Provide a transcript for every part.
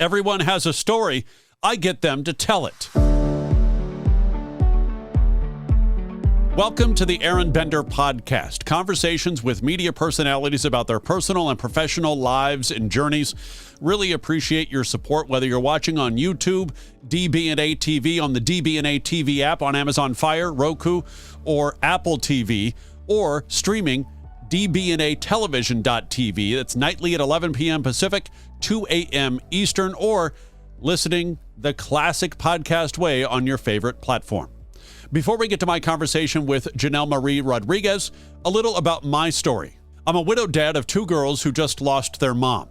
Everyone has a story. I get them to tell it. Welcome to the Aron Bender Podcast, conversations with media personalities about their personal and professional lives and journeys. Really appreciate your support, whether you're watching on YouTube, DB&A TV, on the DB&A TV app on Amazon Fire, Roku, or Apple TV, or streaming dbnatelevision.tv. That's nightly at 11 p.m. Pacific, 2 a.m. Eastern, or listening the classic podcast way on your favorite platform. Before we get to my conversation with Janelle Marie Rodriguez, a little about my story. I'm a widowed dad of two girls who just lost their mom.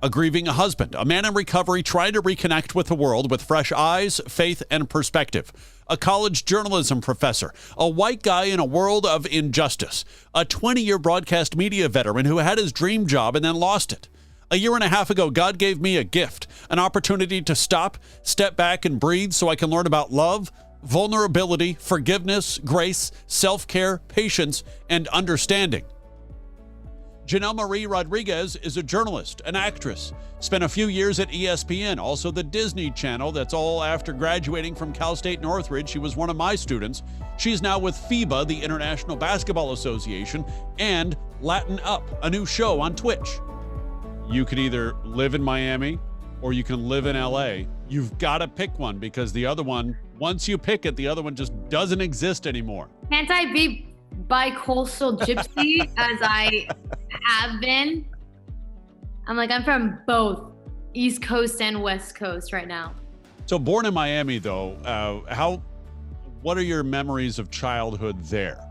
A grieving husband, a man in recovery trying to reconnect with the world with fresh eyes, faith, and perspective. A college journalism professor, a white guy in a world of injustice. A 20-year broadcast media veteran who had his dream job and then lost it. A year and a half ago, God gave me a gift, an opportunity to stop, step back, and breathe so I can learn about love, vulnerability, forgiveness, grace, self-care, patience, and understanding. Janelle Marie Rodriguez is a journalist, an actress, spent a few years at ESPN, also the Disney Channel. That's all after graduating from Cal State Northridge. She was one of my students. She's now with FIBA, the International Basketball Association, and Latin Up, a new show on Twitch. You could either live in Miami or you can live in LA. You've got to pick one because the other one, once you pick it, the other one just doesn't exist anymore. Can't I be bi-coastal gypsy as I have been? I'm from both East Coast and West Coast right now. So born in Miami though, what are your memories of childhood there?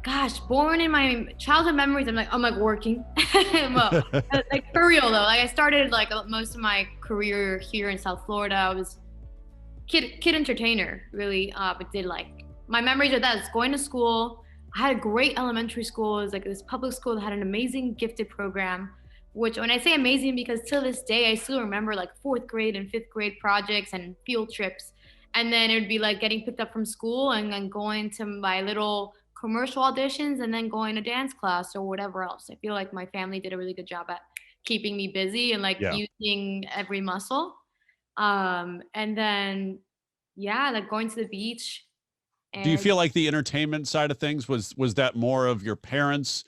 Gosh, born in my childhood memories, I'm working. Well, like for real though, like I started like most of my career here in South Florida. I was kid entertainer, really. But did like my memories of that is going to school. I had a great elementary school. It was like this public school that had an amazing gifted program, which when I say amazing, because till this day, I still remember like 4th grade and 5th grade projects and field trips. And then it would be like getting picked up from school and then going to my little commercial auditions and then going to dance class or whatever else. I feel like my family did a really good job at keeping me busy and using every muscle. And then, like going to the beach. And do you feel like the entertainment side of things was that more of your parents'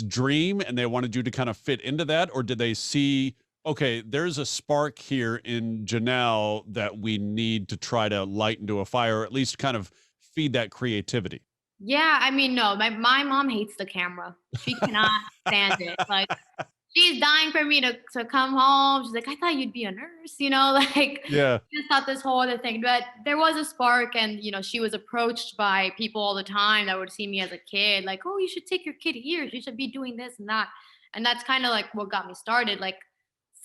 dream and they wanted you to kind of fit into that? Or did they see, okay, there's a spark here in Janelle that we need to try to light into a fire, or at least kind of feed that creativity? Yeah, no, my mom hates the camera. She cannot stand it. Like, she's dying for me to come home. She's like, I thought you'd be a nurse, She just thought this whole other thing. But there was a spark, and, she was approached by people all the time that would see me as a kid, like, oh, you should take your kid here. You should be doing this and that. And that's kind of like what got me started. Like,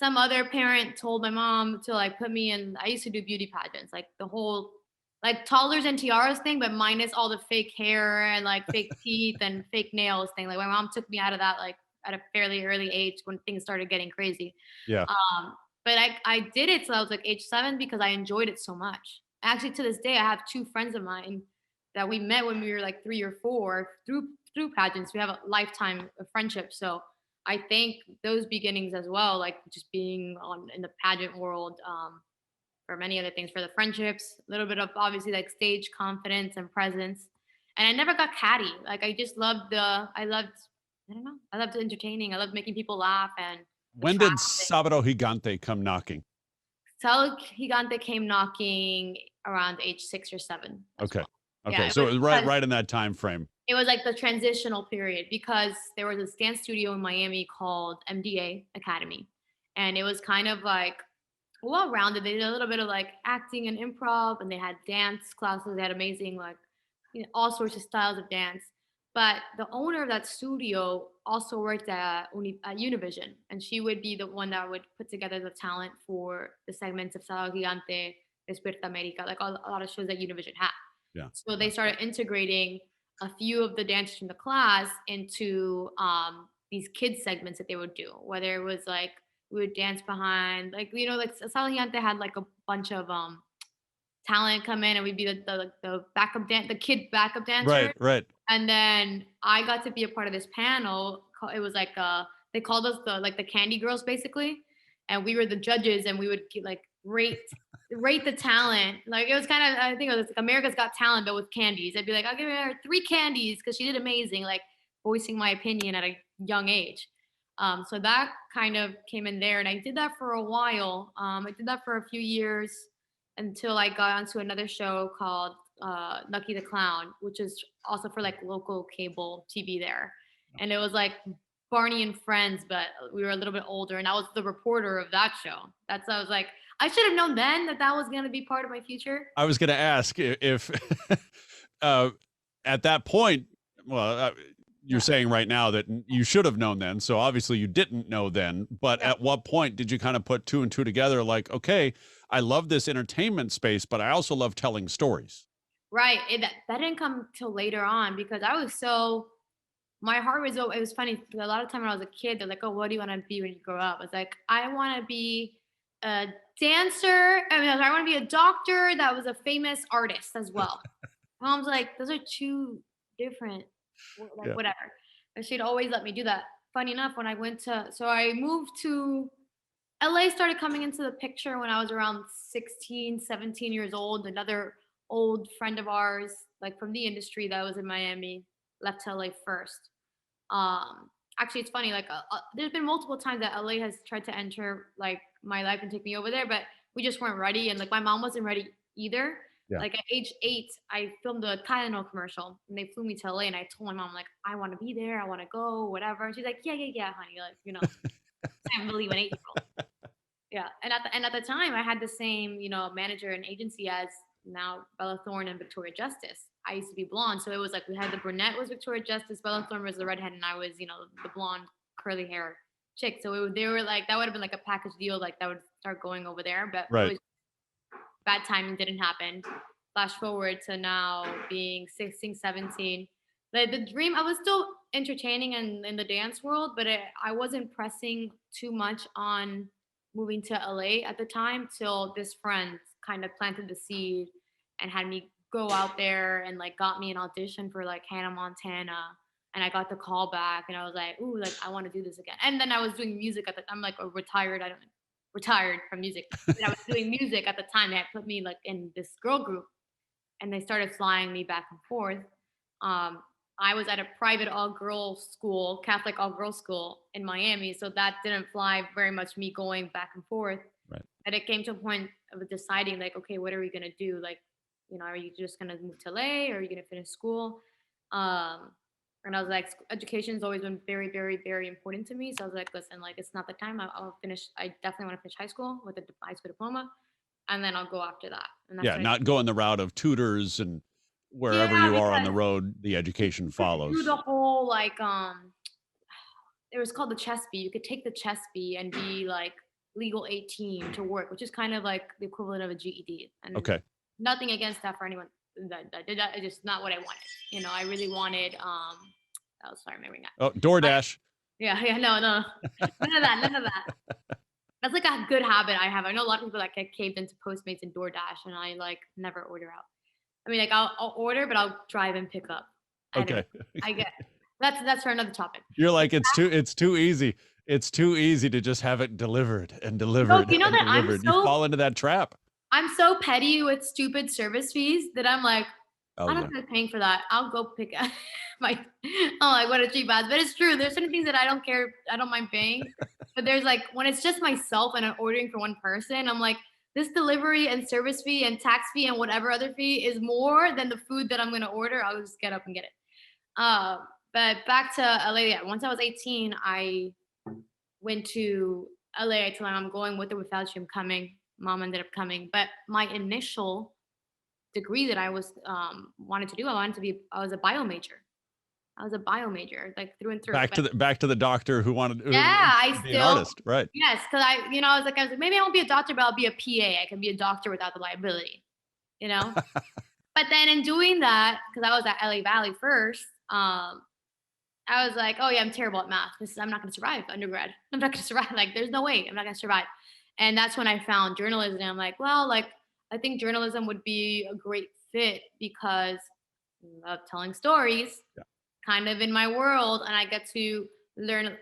some other parent told my mom to like put me in, I used to do beauty pageants, like the whole like toddlers and tiaras thing, but minus all the fake hair and like fake teeth and fake nails thing. Like my mom took me out of that like at a fairly early age when things started getting crazy. Yeah. But I did it till I was like age 7 because I enjoyed it so much. Actually, to this day, I have 2 friends of mine that we met when we were like 3 or 4 through pageants. We have a lifetime of friendship. So I think those beginnings as well, like just being in the pageant world, for many other things, for the friendships, a little bit of obviously like stage confidence and presence. And I never got catty. Like I just loved entertaining. I loved making people laugh. And when did Sábado Gigante come knocking? Sábado Gigante came knocking around age 6 or 7. Okay. Well. Okay. Yeah, So it was right in that time frame. It was like the transitional period because there was a dance studio in Miami called MDA Academy. And it was kind of like well-rounded. They did a little bit of like acting and improv, and they had dance classes. They had amazing all sorts of styles of dance. But the owner of that studio also worked at Univision, and she would be the one that would put together the talent for the segments of Sábado Gigante, Despierta América, like a lot of shows that Univision had. Yeah. So they started integrating a few of the dancers from the class into these kids segments that they would do, whether it was like we would dance behind, like Sábado Gigante had like a bunch of talent come in, and we'd be the backup the kid backup dancer. Right. And then I got to be a part of this panel. It was like they called us the Candy Girls basically, and we were the judges, and we would like rate the talent. Like it was kind of, I think it was like America's Got Talent, but with candies. I'd be like, I'll give her 3 candies because she did amazing, like voicing my opinion at a young age. So that kind of came in there, and I did that for a while. I did that for a few years until I got onto another show called Lucky the Clown, which is also for like local cable TV there. And it was like Barney and Friends, but we were a little bit older, and I was the reporter of that show. That's I was like, I should have known then that that was going to be part of my future. I was going to ask if at that point, well, you're saying right now that you should have known then. So obviously you didn't know then, but at what point did you kind of put 2 and 2 together? Like, okay, I love this entertainment space, but I also love telling stories. Right. That didn't come till later on because I was so, my heart was, it was funny. Because a lot of time when I was a kid, they're like, oh, what do you want to be when you grow up? I was like, I want to be a dancer. I want to be a doctor that was a famous artist as well. I was like, those are 2 different, like whatever. And she'd always let me do that. Funny enough, when I moved to LA, started coming into the picture when I was around 16, 17 years old. Another old friend of ours, like from the industry that was in Miami, left to LA first. Actually, it's funny, like there's been multiple times that LA has tried to enter like my life and take me over there, but we just weren't ready. And like my mom wasn't ready either. Yeah. Like at age 8, I filmed a Tylenol commercial, and they flew me to LA, and I told my mom, like, I want to be there, I want to go, whatever. And she's like, yeah, honey, like, you know, I can't believe an 8-year-old. Yeah, and at the time, I had the same, you know, manager and agency as now Bella Thorne and Victoria Justice. I used to be blonde, so it was like we had the brunette was Victoria Justice, Bella Thorne was the redhead, and I was, you know, the blonde curly hair chick. So they were like, that would have been like a package deal, like that would start going over there, but Right. it was bad timing, didn't happen. Flash forward to now being 16, 17. The dream, I was still entertaining in the dance world, but I wasn't pressing too much on moving to LA at the time till this friend kind of planted the seed and had me go out there and like got me an audition for like Hannah Montana. And I got the call back, and I was like, ooh, like I want to do this again. And then I was doing music I'm like a retired from music. And I was doing music at the time. They had put me like in this girl group, and they started flying me back and forth. I was at a private all-girls school, Catholic all-girls school in Miami, so that didn't fly very much me going back and forth. Right. And it came to a point of deciding, like, okay, what are we gonna do? Like, you know, are you just gonna move to LA, or are you gonna finish school? And I was like, education's always been very, very, very important to me. So I was like, listen, like, it's not the time. I'll finish. I definitely want to finish high school with a high school diploma, and then I'll go after that. And that's Not going the route of tutors and wherever you are on the road, the education follows. Do the whole like it was called the chess bee. You could take the chess bee and be like legal 18 to work, which is kind of like the equivalent of a GED. And okay. Nothing against that for anyone that did that. It's just not what I wanted. You know, I really wanted oh, sorry, my ring. Oh, DoorDash. No, none of that. That's like a good habit I have. I know a lot of people that get caved into Postmates and DoorDash, and I like never order out. I mean, like I'll order, but I'll drive and pick up. Okay. I get that's for another topic. You're like, it's too easy. It's too easy to just have it delivered and delivered. No, you know that delivered. You fall into that trap. I'm so petty with stupid service fees that I'm like, Oh, I don't feel like paying for that. I'll go pick up my, oh, like what a cheap ass. But it's true. There's certain things that I don't care. I don't mind paying. But there's like, when it's just myself and I'm ordering for one person, I'm like, this delivery and service fee and tax fee and whatever other fee is more than the food that I'm going to order. I'll just get up and get it. But back to LA. Yeah, once I was 18, I went to LA. I told my mom I'm going with or without you. I'm coming. Mom ended up coming. But my initial degree that I was wanted to do, I was a bio major. I was a bio major, like through and through. Back to the doctor who wanted to be an artist, right? Yes, because I was like, maybe I won't be a doctor, but I'll be a PA. I can be a doctor without the liability, you know? But then in doing that, because I was at LA Valley first, I was like, oh yeah, I'm terrible at math. I'm not going to survive undergrad. I'm not going to survive. Like, there's no way I'm not going to survive. And that's when I found journalism. And I'm like, well, like, I think journalism would be a great fit because I love telling stories, kind of in my world, and I get to learn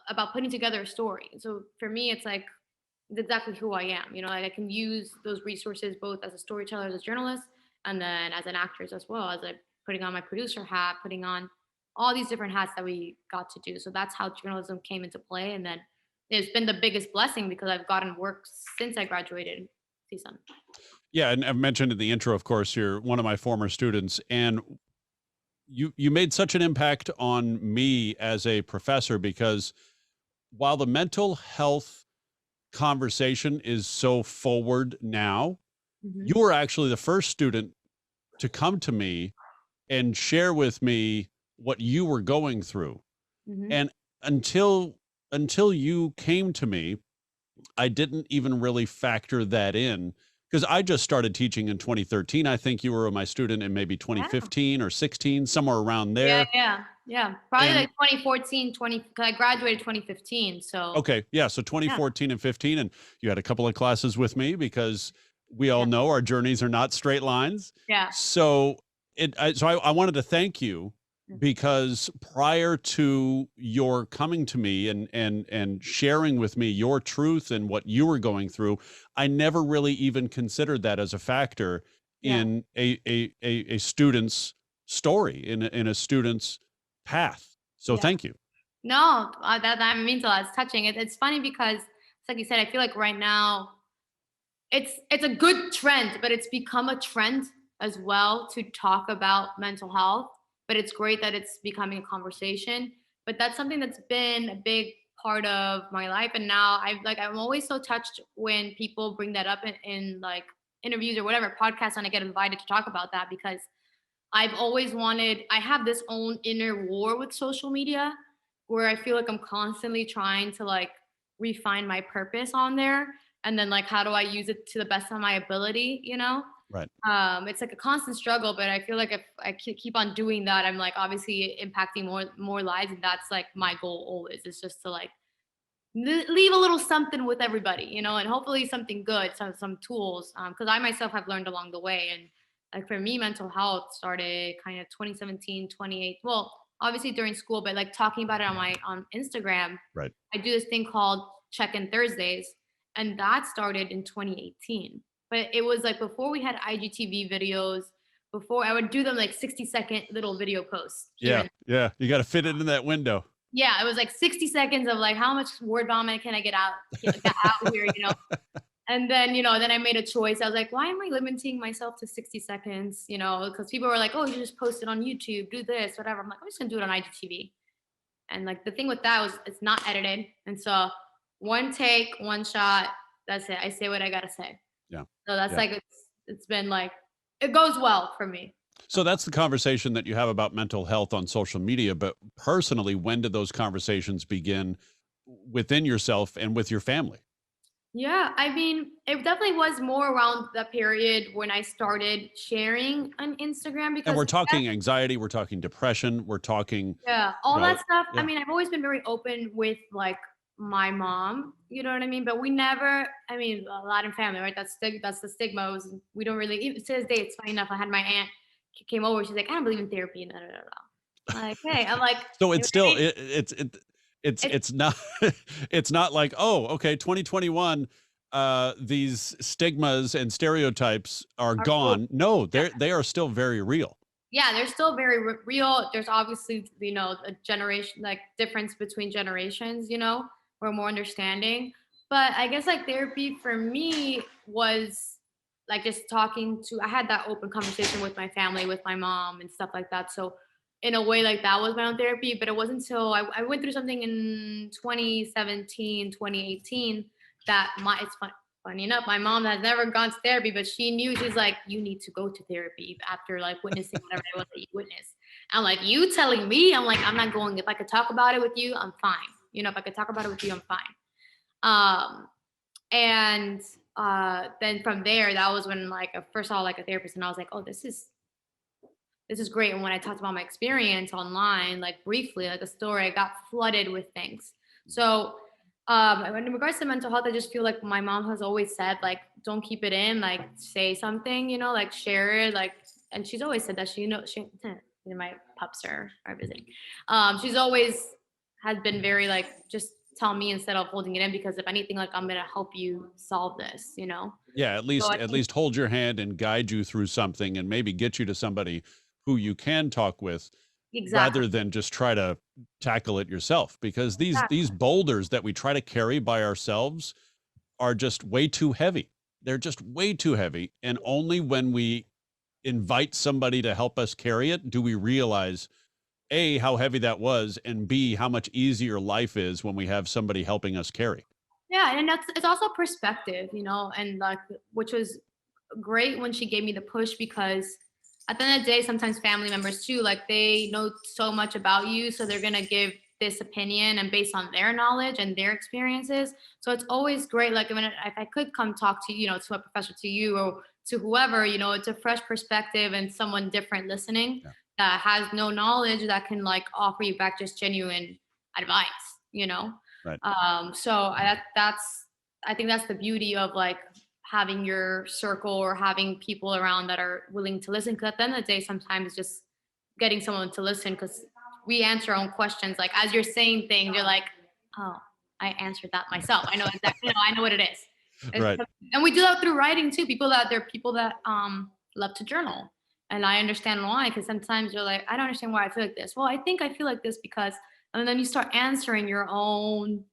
about putting together a story. So for me, it's like it's exactly who I am. Like I can use those resources both as a storyteller, as a journalist, and then as an actress as well, as like putting on my producer hat, putting on all these different hats that we got to do. So that's how journalism came into play. And then it's been the biggest blessing because I've gotten work since I graduated season. Yeah, and I've mentioned in the intro, of course, you're one of my former students, and you made such an impact on me as a professor because while the mental health conversation is so forward now, Mm-hmm. you were actually the first student to come to me and share with me what you were going through. Mm-hmm. And until you came to me, I didn't even really factor that in because I just started teaching in 2013. I think you were my student in maybe Yeah. 2015 or 16, somewhere around Yeah, there. yeah. Probably And like 2014, 'cause I graduated 2015. So okay, yeah, so yeah, 2014 and 15, and you had a couple of classes with me because we all yeah, know our journeys are not straight lines. yeah. So I wanted to thank you because prior to your coming to me and sharing with me your truth and what you were going through, I never really even considered that as a factor Yeah. in a student's story, in a student's path. So Yeah. thank you. No, that I mean, so that's touching. It's funny because it's like you said. I feel like right now it's a good trend, but it's become a trend as well to talk about mental health. But it's great that it's becoming a conversation. But that's something that's been a big part of my life. And now I'm always so touched when people bring that up in like interviews or whatever podcasts when I get invited to talk about that because I've always wanted, I have this own inner war with social media where I feel like I'm constantly trying to like refine my purpose on there. And then like, how do I use it to the best of my ability? Right. It's like a constant struggle, but I feel like if I keep on doing that, I'm like obviously impacting more lives. And that's like my goal always is just to like leave a little something with everybody, and hopefully something good, some tools. Because I myself have learned along the way, and like for me, mental health started kind of 2017, 28. Well, obviously during school, but like talking about it on Instagram. Right. I do this thing called Check-in Thursdays, and that started in 2018. But it was like before we had IGTV videos. Before I would do them like 60-second little video posts here Yeah. and Yeah. You got to fit it in that window. yeah, it was like 60 seconds of like how much word vomit can I get out here. And then I made a choice. I was like, why am I limiting myself to 60 seconds? Because people were like, oh, you just post it on YouTube, do this, whatever. I'm like, I'm just gonna do it on IGTV. And like the thing with that was it's not edited. And so one take, one shot, that's it. I say what I gotta say. Yeah. So that's Yeah. like it's been like it goes well for me. So that's the conversation that you have about mental health on social media. But personally, when did those conversations begin within yourself and with your family? Yeah, I mean, it definitely was more around the period when I started sharing on Instagram And because we're talking anxiety, we're talking depression, we're talking, yeah, you all know, that stuff. I yeah. mean, I've always been very open with like my mom, you know what I mean? But we never, I mean, a Latin family, right? That's the stigma. We don't really, even to this day, it's funny enough. I had my aunt came over, she's like, I don't believe in therapy. No, no, no, no. Like, hey, I'm like, So you know it's what I still mean? It's it's not it's not like, oh, okay, 2021, these stigmas and stereotypes are our school. gone. No, Yeah. they are still very real. Yeah, they're still very real. There's obviously, a generation, like difference between generations, we're more understanding. But I guess like therapy for me was like just I had that open conversation with my family, with my mom and stuff like that. So in a way, like that was my own therapy, but it wasn't until I went through something in 2017, 2018 that it's funny enough, my mom has never gone to therapy, but she knew she's like, you need to go to therapy after like witnessing whatever it was that you witnessed. I'm like, you telling me? I'm like, I'm not going. If I could talk about it with you, I'm fine. If I could talk about it with you, I'm fine. And then from there, that was when like I first saw like a therapist, and I was like, oh, this is great. And when I talked about my experience online, like briefly, like a story, I got flooded with things. So in regards to mental health, I just feel like my mom has always said, like, don't keep it in, like say something, like share it, like, and she's always said that my pups are visiting. She's always has been very like, just tell me instead of holding it in, because if anything, like, I'm gonna help you solve this, you know? Yeah, So I at think least hold your hand and guide you through something and maybe get you to somebody who you can talk with exactly. rather than just try to tackle it yourself, because these Exactly. boulders that we try to carry by ourselves are just way too heavy. They're just way too heavy, and only when we invite somebody to help us carry it do we realize A, how heavy that was, and B, how much easier life is when we have somebody helping us carry. Yeah, and that's it's also perspective, you know, and like, which was great when she gave me the push, because at the end of the day, sometimes family members too, like, they know so much about you, so they're gonna give this opinion and based on their knowledge and their experiences. So it's always great, like, when if I could come talk to you know, to a professor, to you, or to whoever, you know, it's a fresh perspective and someone different listening Yeah. that has no knowledge that can like offer you back just genuine advice, you know. Right. So that's I think that's the beauty of like having your circle or having people around that are willing to listen. Because at the end of the day, sometimes it's just getting someone to listen, because we answer our own questions. Like as you're saying things, you're like, oh, I answered that myself. I know exactly. You know, I know what it is. Right. And we do that through writing too. There are people that love to journal, and I understand why. Because sometimes you're like, I don't understand why I feel like this. Well, I think I feel like this because, and then you start answering your own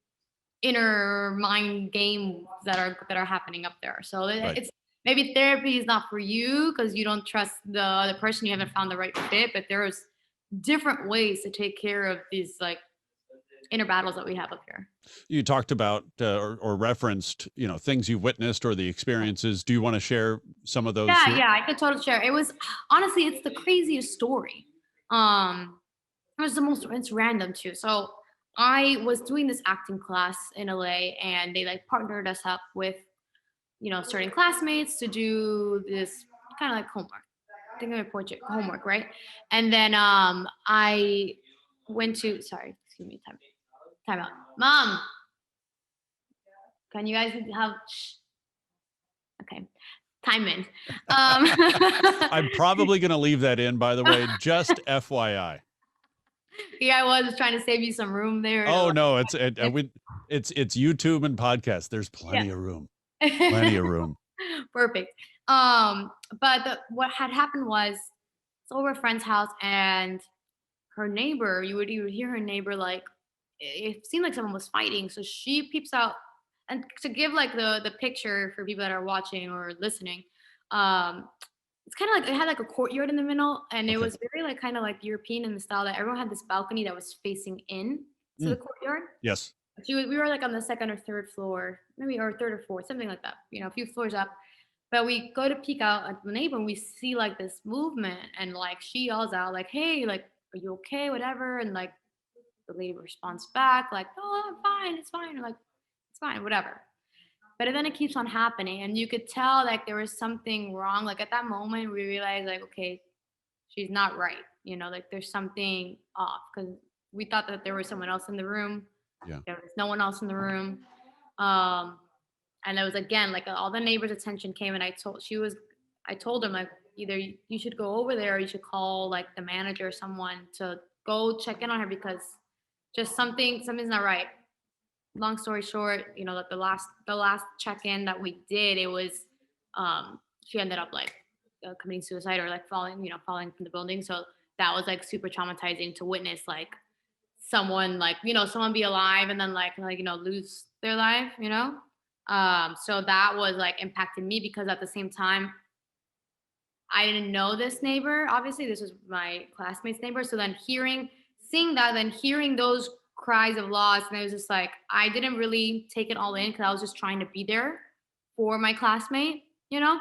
inner mind games that are happening up there. So Right. it's maybe therapy is not for you because you don't trust the other person, you haven't found the right fit, but there's different ways to take care of these like inner battles that we have up here. You talked about or referenced, things you've witnessed or the experiences. Do you want to share some of those Yeah, here? yeah, I could totally share. It was honestly, it's the craziest story. Um, it was the most. It's random too. So I was doing this acting class in LA, and they like partnered us up with certain classmates to do this kind of like homework. I think I project homework, right? And then I went to sorry, excuse me, time out. Mom, can you guys have okay. Time in. I'm probably going to leave that in, by the way, just FYI. Yeah, I was trying to save you some room there. Oh no, it's YouTube and podcast. There's Yeah. plenty of room. Plenty of room. Perfect. But what had happened was it's over a friend's house, and her neighbor, you would hear her neighbor like it seemed like someone was fighting. So she peeps out, and to give like the picture for people that are watching or listening, um, it's kind of like it had like a courtyard in the middle, and it Okay. was very like kind of like European in the style that everyone had this balcony that was facing in to the Mm, courtyard. yes. We were like on the second or third floor, maybe, or third or fourth, something like that. A few floors up. But we go to peek out at the neighbor, and we see like this movement, and like she yells out like, "Hey, like, are you okay? Whatever." And like the lady responds back like, "Oh, I'm fine. It's fine." Or like, "It's fine, whatever." But then it keeps on happening, and you could tell like there was something wrong. Like at that moment, we realized like, okay, she's not right. Like there's something off, because we thought that there was someone else in the room. Yeah. There was no one else in the room. Um, and it was again like all the neighbors' attention came, and I told them like either you should go over there or you should call like the manager or someone to go check in on her, because just something's not right. Long story short, that the last check-in that we did, it was she ended up like committing suicide or like falling from the building. So that was like super traumatizing to witness, like someone like someone be alive and then lose their life. So that was like impacted me, because at the same time I didn't know this neighbor. Obviously this was my classmate's neighbor, so then seeing that, then hearing those cries of loss, and it was just like I didn't really take it all in because I was just trying to be there for my classmate. Yeah.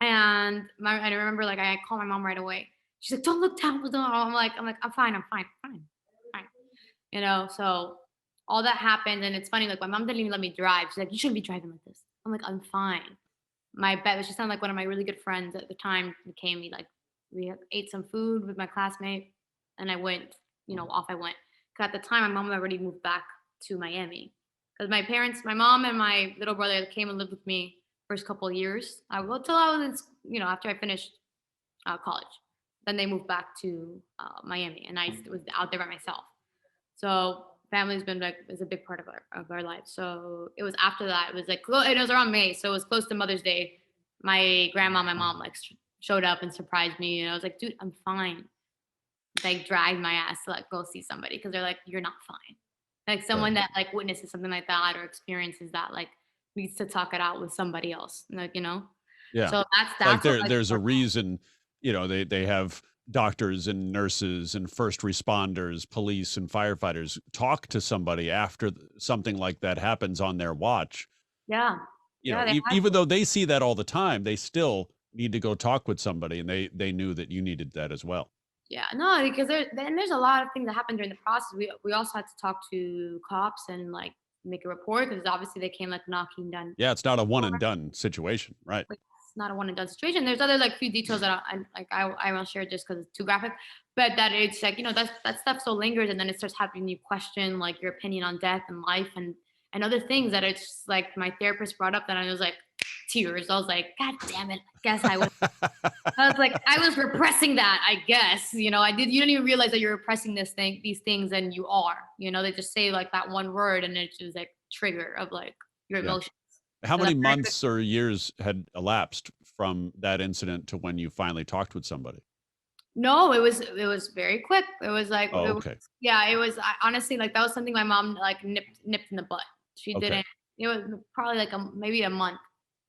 And I remember like I called my mom right away. She's like, "Don't look down, don't." I'm like, I'm fine, fine. So all that happened, and it's funny. Like my mom didn't even let me drive. She's like, "You shouldn't be driving like this." I'm like, "I'm fine." My bet, she sounded like one of my really good friends at the time. Became me like we ate some food with my classmate, and I went. Off I went. 'Cause at the time, my mom had already moved back to Miami. Because my parents, my mom and my little brother came and lived with me first couple of years. Till I was after I finished college. Then they moved back to Miami, and I was out there by myself. So family's been like is a big part of our life. So it was after that. It was like it was around May, so it was close to Mother's Day. My grandma, my mom, like showed up and surprised me, and I was like, dude, I'm fine. Like dragged my ass to like go see somebody because they're like, you're not fine. Like someone that like witnesses something like that or experiences that like needs to talk it out with somebody else. Like, Yeah. So Like that's what like there's a reason, they have doctors and nurses and first responders, police and firefighters talk to somebody after something like that happens on their watch. yeah. Yeah, they had Even to. though they see that all the time, they still need to go talk with somebody, and they knew that you needed that as well. Yeah, no, because there's a lot of things that happen during the process. We also had to talk to cops and like make a report because obviously they came like knocking down. Yeah, it's not a one and done situation, right? Like, it's not a one and done situation. There's other like few details that I won't share just because it's too graphic, but that it's like that stuff so lingers and then it starts having you question like your opinion on death and life and other things that it's just, like my therapist brought up that I was like tears. I was like, God damn it! I guess I was. I was like, I was repressing that. I guess I did. You didn't even realize that you're repressing these things, and you are. They just say like that one word, and it's just like trigger of like your Yeah. emotions. How So many that's very months or years had elapsed from that incident to when you finally talked with somebody? No, it was very quick. It was like Oh, okay. yeah, it was honestly like that was something my mom like nipped in the butt. She Okay. didn't. It was probably like maybe a month.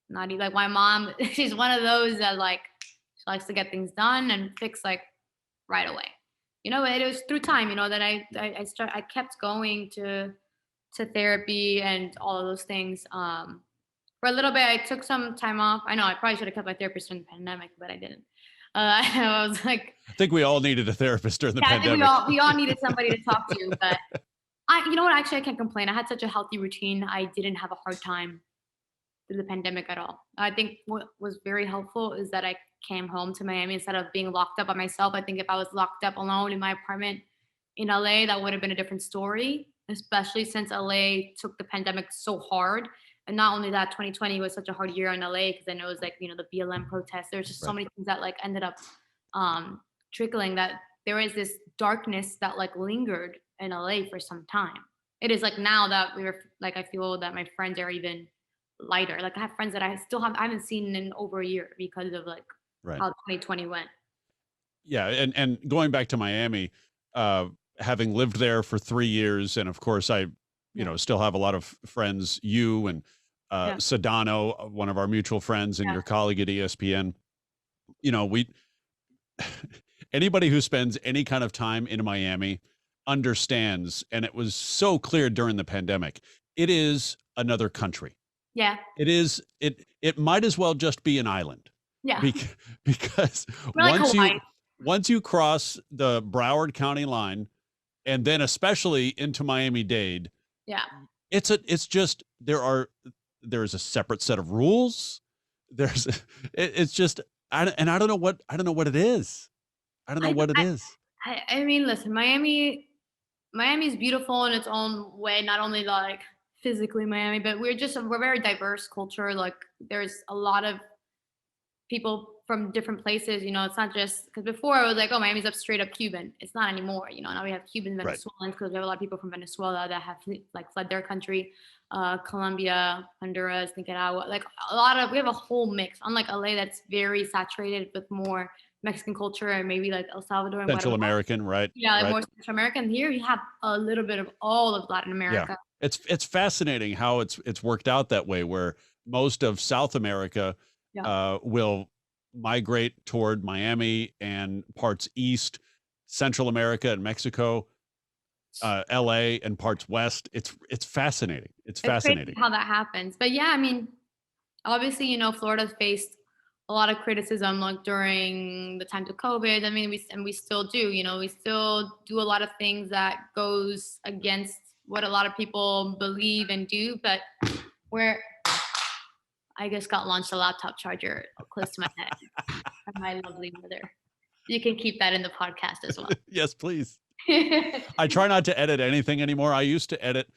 Not even like my mom. She's one of those that like she likes to get things done and fix like right away. It was through time. That I kept going to therapy and all of those things. For a little bit, I took some time off. I know I probably should have kept my therapist during the pandemic, but I didn't. I was like, I think we all needed a therapist during the yeah, I think pandemic. we all needed somebody to talk to. But you know what? Actually, I can't complain. I had such a healthy routine. I didn't have a hard time through the pandemic at all. I think what was very helpful is that I came home to Miami instead of being locked up by myself. I think if I was locked up alone in my apartment in LA, that would have been a different story, especially since LA took the pandemic so hard. And not only that, 2020 was such a hard year in LA because I know it was like, the BLM protests. There's just so Right. many things that like ended up trickling that there is this darkness that like lingered in LA for some time. It is like now that I feel that my friends are even lighter. Like I have friends that I haven't seen in over a year because of like Right. how 2020 went. Yeah, and going back to Miami, having lived there for 3 years, and of course I, Yeah. still have a lot of friends, you and Yeah. Sedano, one of our mutual friends, and Yeah. your colleague at ESPN. We anybody who spends any kind of time in Miami understands, and it was so clear during the pandemic. It is another country. Yeah. It might as well just be an island. Yeah. Because We're like Hawaii. once you cross the Broward County line, and then especially into Miami-Dade, Yeah. it's just there's a separate set of rules. It's just I don't know what it is. I don't know what it is. I mean, listen, Miami's beautiful in its own way, not only like physically Miami, but we're a very diverse culture. Like there's a lot of people from different places, it's not just because before I was like, oh, Miami's straight up Cuban. It's not anymore. Now we have Cuban Right. Venezuelans because we have a lot of people from Venezuela that have like fled their country, Colombia, Honduras, Nicaragua, like we have a whole mix. Unlike LA, that's very saturated with more Mexican culture and maybe like El Salvador and Central Guatemala. American, right? Yeah, like Right. more Central American. Here you have a little bit of all of Latin Yeah. America. It's fascinating how it's worked out that way, where most of South America Yeah. will migrate toward Miami, and parts east, Central America and Mexico, LA and parts west. It's fascinating. It's It's crazy fascinating. how that happens. But yeah, I mean, obviously, Florida's faced a lot of criticism like during the times of COVID. I mean, we still do, we still do a lot of things that goes against what a lot of people believe and do, but I just got launched a laptop charger close to my head from my lovely mother. You can keep that in the podcast as well. Yes, please. I try not to edit anything anymore. I used to edit,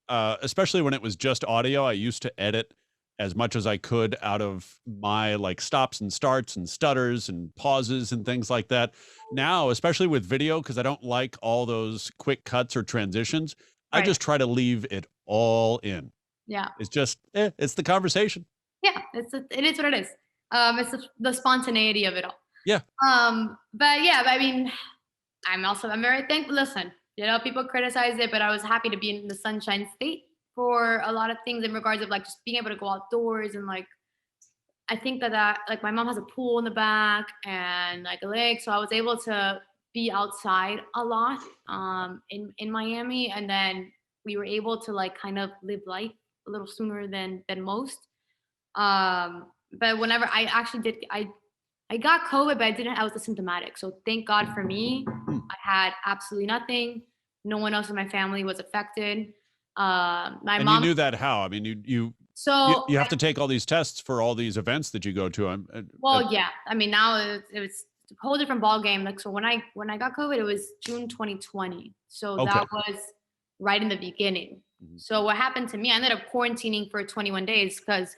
especially when it was just audio. I used to edit as much as I could out of my like stops and starts and stutters and pauses and things like that. Now, especially with video, because I don't like all those quick cuts or transitions, I just try to leave it all in. Yeah. It's just, it's the conversation. Yeah. It is what it is. It's the spontaneity of it all. Yeah. But yeah, I mean, I'm very thankful. Listen, people criticize it, but I was happy to be in the Sunshine State for a lot of things in regards of like just being able to go outdoors and like, I think that like my mom has a pool in the back and like a lake. So I was able to be outside a lot in Miami. And then we were able to like kind of live life a little sooner than most. But whenever I actually did, I got COVID, but I was asymptomatic. So thank God for me. I had absolutely nothing. No one else in my family was affected. My mom. You knew that how? I mean, you have to take all these tests for all these events that you go to. Yeah. I mean, now it was a whole different ball game. Like, so when I got COVID, it was June 2020. So that was right in the beginning. Mm-hmm. So what happened to me, I ended up quarantining for 21 days because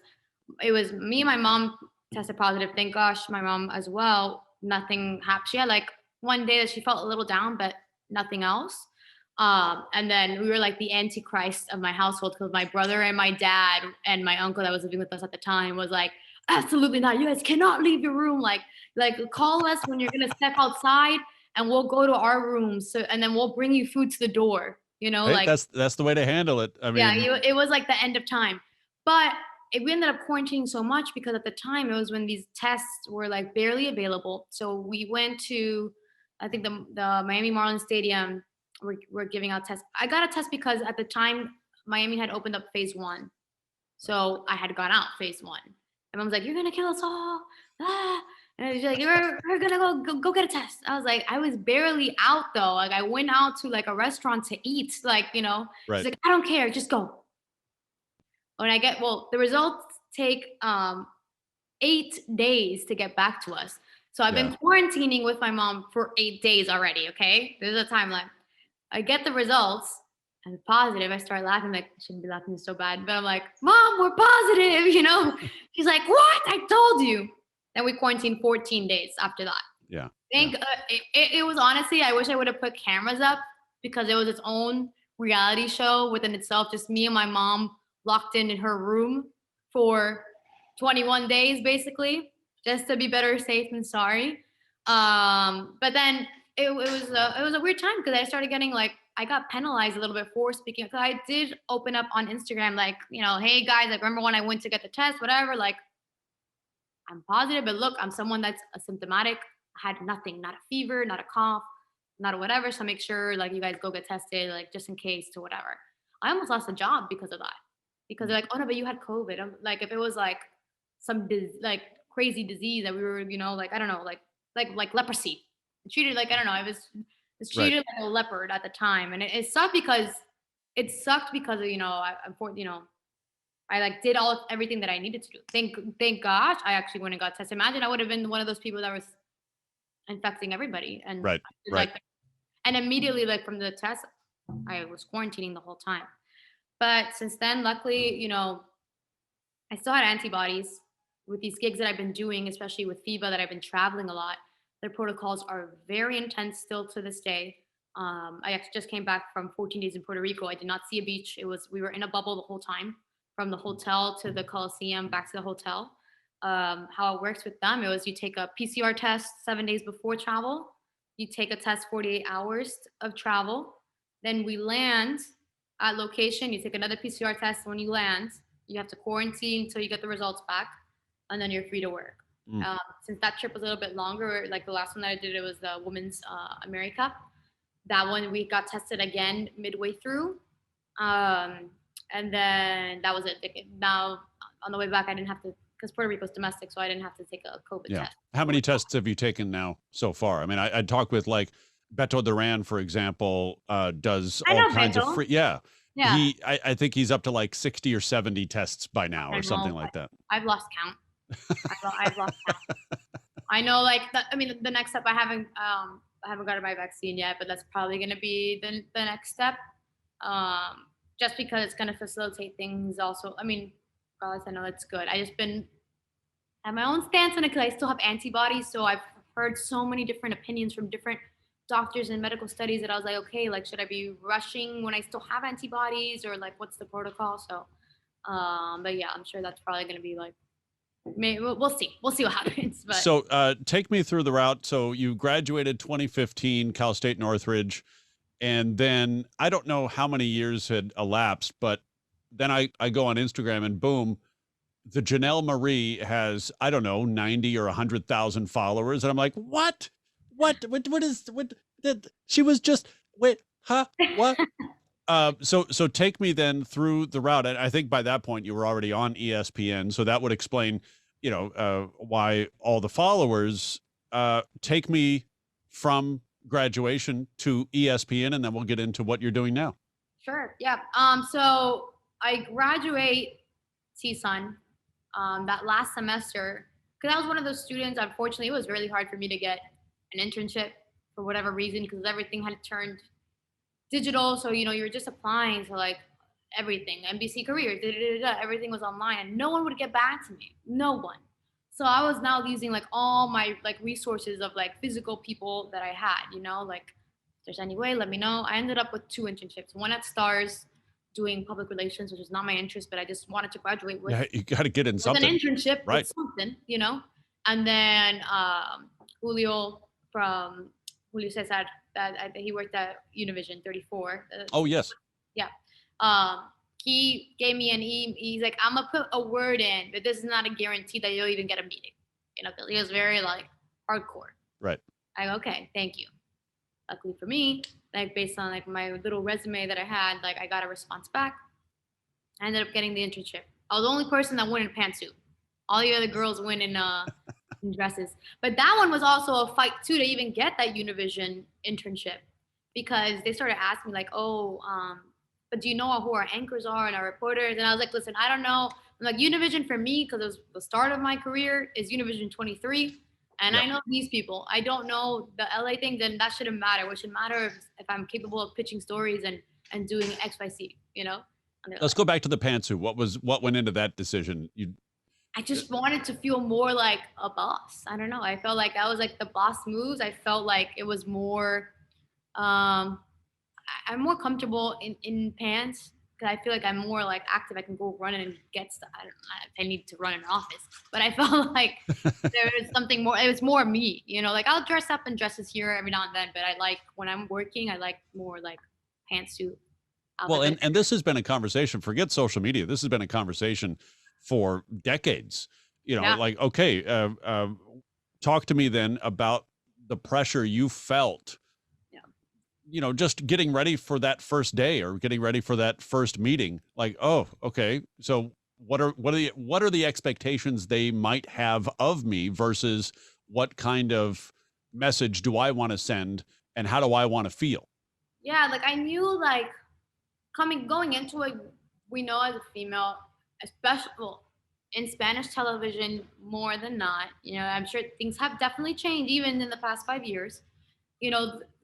it was me and my mom tested positive. Thank gosh, my mom as well. Nothing happened. She had like one day that she felt a little down, but nothing else. And then we were like the antichrist of my household because my brother and my dad and my uncle that was living with us at the time was like, absolutely not. You guys cannot leave your room. Like call us when you're going to step outside and we'll go to our room. So, and then we'll bring you food to the door, hey, like that's the way to handle it. I mean, yeah, it was like the end of time, but we ended up quarantining so much because at the time it was when these tests were like barely available. So we went to, I think the Miami Marlins Stadium. We're giving out tests. I got a test because at the time Miami had opened up phase 1. So I had gone out phase 1. And mom's like, you're going to kill us all. Ah. And she's like, we're going to go get a test. I was like, I was barely out though. Like I went out to like a restaurant to eat, like, She's like, I don't care. Just go. When the results take 8 days to get back to us. So I've been quarantining with my mom for 8 days already. Okay. There's a timeline. I get the results and positive. I start laughing, like, I shouldn't be laughing so bad. But I'm like, Mom, we're positive, She's like, what? I told you. Then we quarantined 14 days after that. Yeah. It was honestly, I wish I would have put cameras up because it was its own reality show within itself. Just me and my mom locked in her room for 21 days, basically, just to be better safe than sorry. But then it was a weird time because I started getting I got penalized a little bit for speaking. Because I did open up on Instagram, hey guys, remember when I went to get the test, whatever, I'm positive, but look, I'm someone that's asymptomatic. I had nothing, not a fever, not a cough, not a whatever. So make sure you guys go get tested, just in case to whatever. I almost lost a job because of that. Because they're like, oh no, but you had COVID. I'm like, if it was some crazy disease that we were, I don't know, like leprosy. Treated I don't know, it was treated like a leopard at the time. And it sucked because I did everything that I needed to do. Thank gosh I actually went and got tested. Imagine I would have been one of those people that was infecting everybody. And right. And immediately from the test, I was quarantining the whole time. But since then, luckily, I still had antibodies with these gigs that I've been doing, especially with FIBA that I've been traveling a lot. Their protocols are very intense still to this day. I actually just came back from 14 days in Puerto Rico. I did not see a beach. We were in a bubble the whole time, from the hotel to the Coliseum, back to the hotel. How it works with them, it was you take a PCR test 7 days before travel. You take a test 48 hours of travel. Then we land at location. You take another PCR test when you land. You have to quarantine until you get the results back, and then you're free to work. Since that trip was a little bit longer, the last one that I did, it was the Women's America. That one we got tested again midway through, and then that was it. Now on the way back, I didn't have to, because Puerto Rico's domestic, so I didn't have to take a COVID test. How many tests have you taken now so far? I mean, I talked with Beto Duran, for example, does all kinds of free. Yeah. I think he's up to 60 or 70 tests by now or something like that. I've lost count. I've lost count. I know the next step, I haven't gotten my vaccine yet, but that's probably going to be the next step. Just because it's going to facilitate things also. I mean, regardless, I know it's good. I just been at my own stance on it because I still have antibodies. So I've heard so many different opinions from different doctors and medical studies that I was like, okay, like, should I be rushing when I still have antibodies, or like, what's the protocol? So, but yeah, I'm sure that's probably going to be like, maybe we'll see. We'll see what happens. But So take me through the route. So you graduated 2015, Cal State Northridge, and then I don't know how many years had elapsed, but then I go on Instagram and boom, the Janelle Marie has, I don't know, 90 or 100,000 followers. And I'm like, what? She was just, wait, huh? What? So take me then through the route. And I think by that point you were already on ESPN. So that would explain, why all the followers. Take me from graduation to ESPN, and then we'll get into what you're doing now. sure, yeah. So I graduate CSUN that last semester, because I was one of those students. Unfortunately, it was really hard for me to get an internship for whatever reason, because everything had turned digital. So, you were just applying to like everything, NBC Careers, everything was online, and no one would get back to me. No one. So I was now using like all my like resources of like physical people that I had, like if there's any way, let me know. I ended up with 2 internships, one at Stars doing public relations, which is not my interest, but I just wanted to graduate with, Yeah, you got to get in with something. an internship, Right. with something, And then Julio from Julio Cesar, that he worked at Univision 34. Oh, yes. Yeah. He gave me he's like, I'm gonna put a word in, but this is not a guarantee that you'll even get a meeting. Because he was very like hardcore. Right. Like, okay, thank you. Luckily for me, like based on like my little resume that I had, like I got a response back. I ended up getting the internship. I was the only person that went in pantsuit. All the other girls went in dresses. But that one was also a fight too, to even get that Univision internship, because they started asking me like, but do you know who our anchors are and our reporters? And I was like, listen, I don't know. I'm like, Univision for me, because it was the start of my career, is Univision 23. And Yep. I know these people. I don't know the LA thing, then that shouldn't matter. What should matter if I'm capable of pitching stories and doing XYZ, Let's go back to the pantsuit. What went into that decision? I just wanted to feel more like a boss. I don't know. I felt like that was like the boss moves. I felt like it was more, I'm more comfortable in pants, because I feel like I'm more like active. I can go run and get stuff. I don't know if I need to run an office, but I felt like there was something more. It was more me, like I'll dress up in dresses here every now and then, but I like when I'm working, I like more like pantsuit. Well, and this has been a conversation, forget social media. This has been a conversation for decades, Yeah. like, okay, talk to me then about the pressure you felt, just getting ready for that first day or getting ready for that first meeting. Like, oh, okay. So what are the expectations they might have of me versus what kind of message do I want to send and how do I want to feel? Yeah, like I knew like going into it, we know as a female, especially in Spanish television more than not, I'm sure things have definitely changed even in the past 5 years.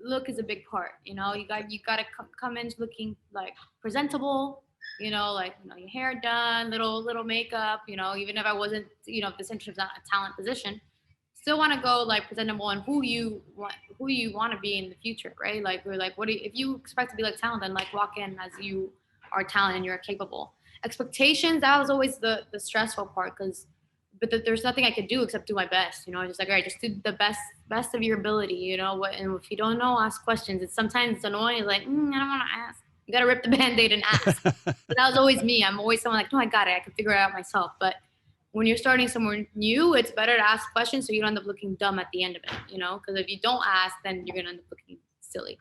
Look is a big part. You got to come in looking like presentable. Like your hair done, little makeup. Even if I wasn't, if this interest is not a talent position, still want to go like presentable and who you want to be in the future, right? Like we're like, if you expect to be like talent, then like walk in as you are talent and you're capable. Expectations, that was always the stressful part, but there's nothing I could do except do my best. Just like, all right, just do the best of your ability. And if you don't know, ask questions. Sometimes it's annoying. It's like, I don't want to ask. You got to rip the Band-Aid and ask. But that was always me. I'm always someone like, no, I got it. I can figure it out myself. But when you're starting somewhere new, it's better to ask questions so you don't end up looking dumb at the end of it, because if you don't ask, then you're going to end up looking silly.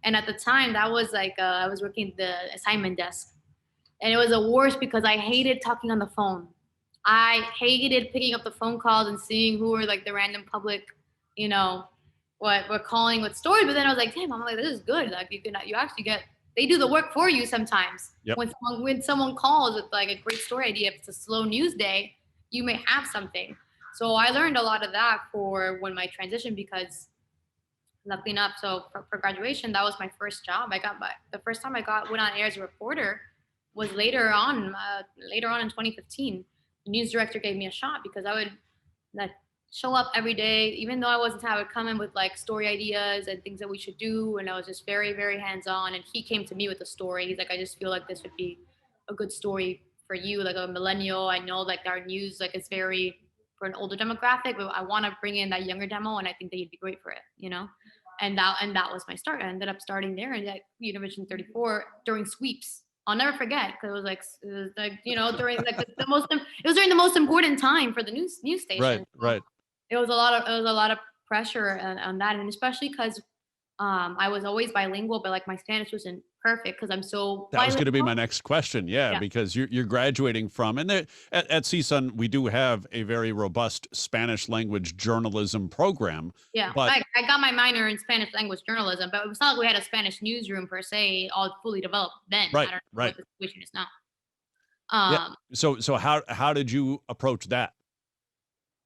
And at the time, that was like, I was working the assignment desk. And it was the worst because I hated talking on the phone. I hated picking up the phone calls and seeing who were like the random public, what we're calling with stories. But then I was like, damn, I'm like, this is good. Like you actually get, they do the work for you sometimes. Yep. When someone calls with like a great story idea, if it's a slow news day, you may have something. So I learned a lot of that for when my transition, because luckily enough, so for graduation, that was my first job. The first time I went on air as a reporter was later on in 2015. The news director gave me a shot because show up every day, even though I wasn't, I would come in with like story ideas and things that we should do. And I was just very, very hands-on. And he came to me with a story. He's like, I just feel like this would be a good story for you, like a millennial. I know like our news like is very for an older demographic, but I want to bring in that younger demo, and I think that you'd be great for it, you know. And that was my start. I ended up starting there and at Univision 34 during sweeps. I'll never forget because it was like you know during like the most it was during the most important time for the news station. Right. It was a lot of pressure on that, and especially because I was always bilingual, but like my Spanish wasn't perfect because I'm so That was going to be bilingual. my next question. Yeah, Yeah. because you're graduating from, and there, at CSUN, we do have a very robust Spanish language journalism program. Yeah, But I got my minor in Spanish language journalism, but it was not like we had a Spanish newsroom per se, all fully developed then. I right, don't know right. what the situation is now. Yeah. Um, So how did you approach that?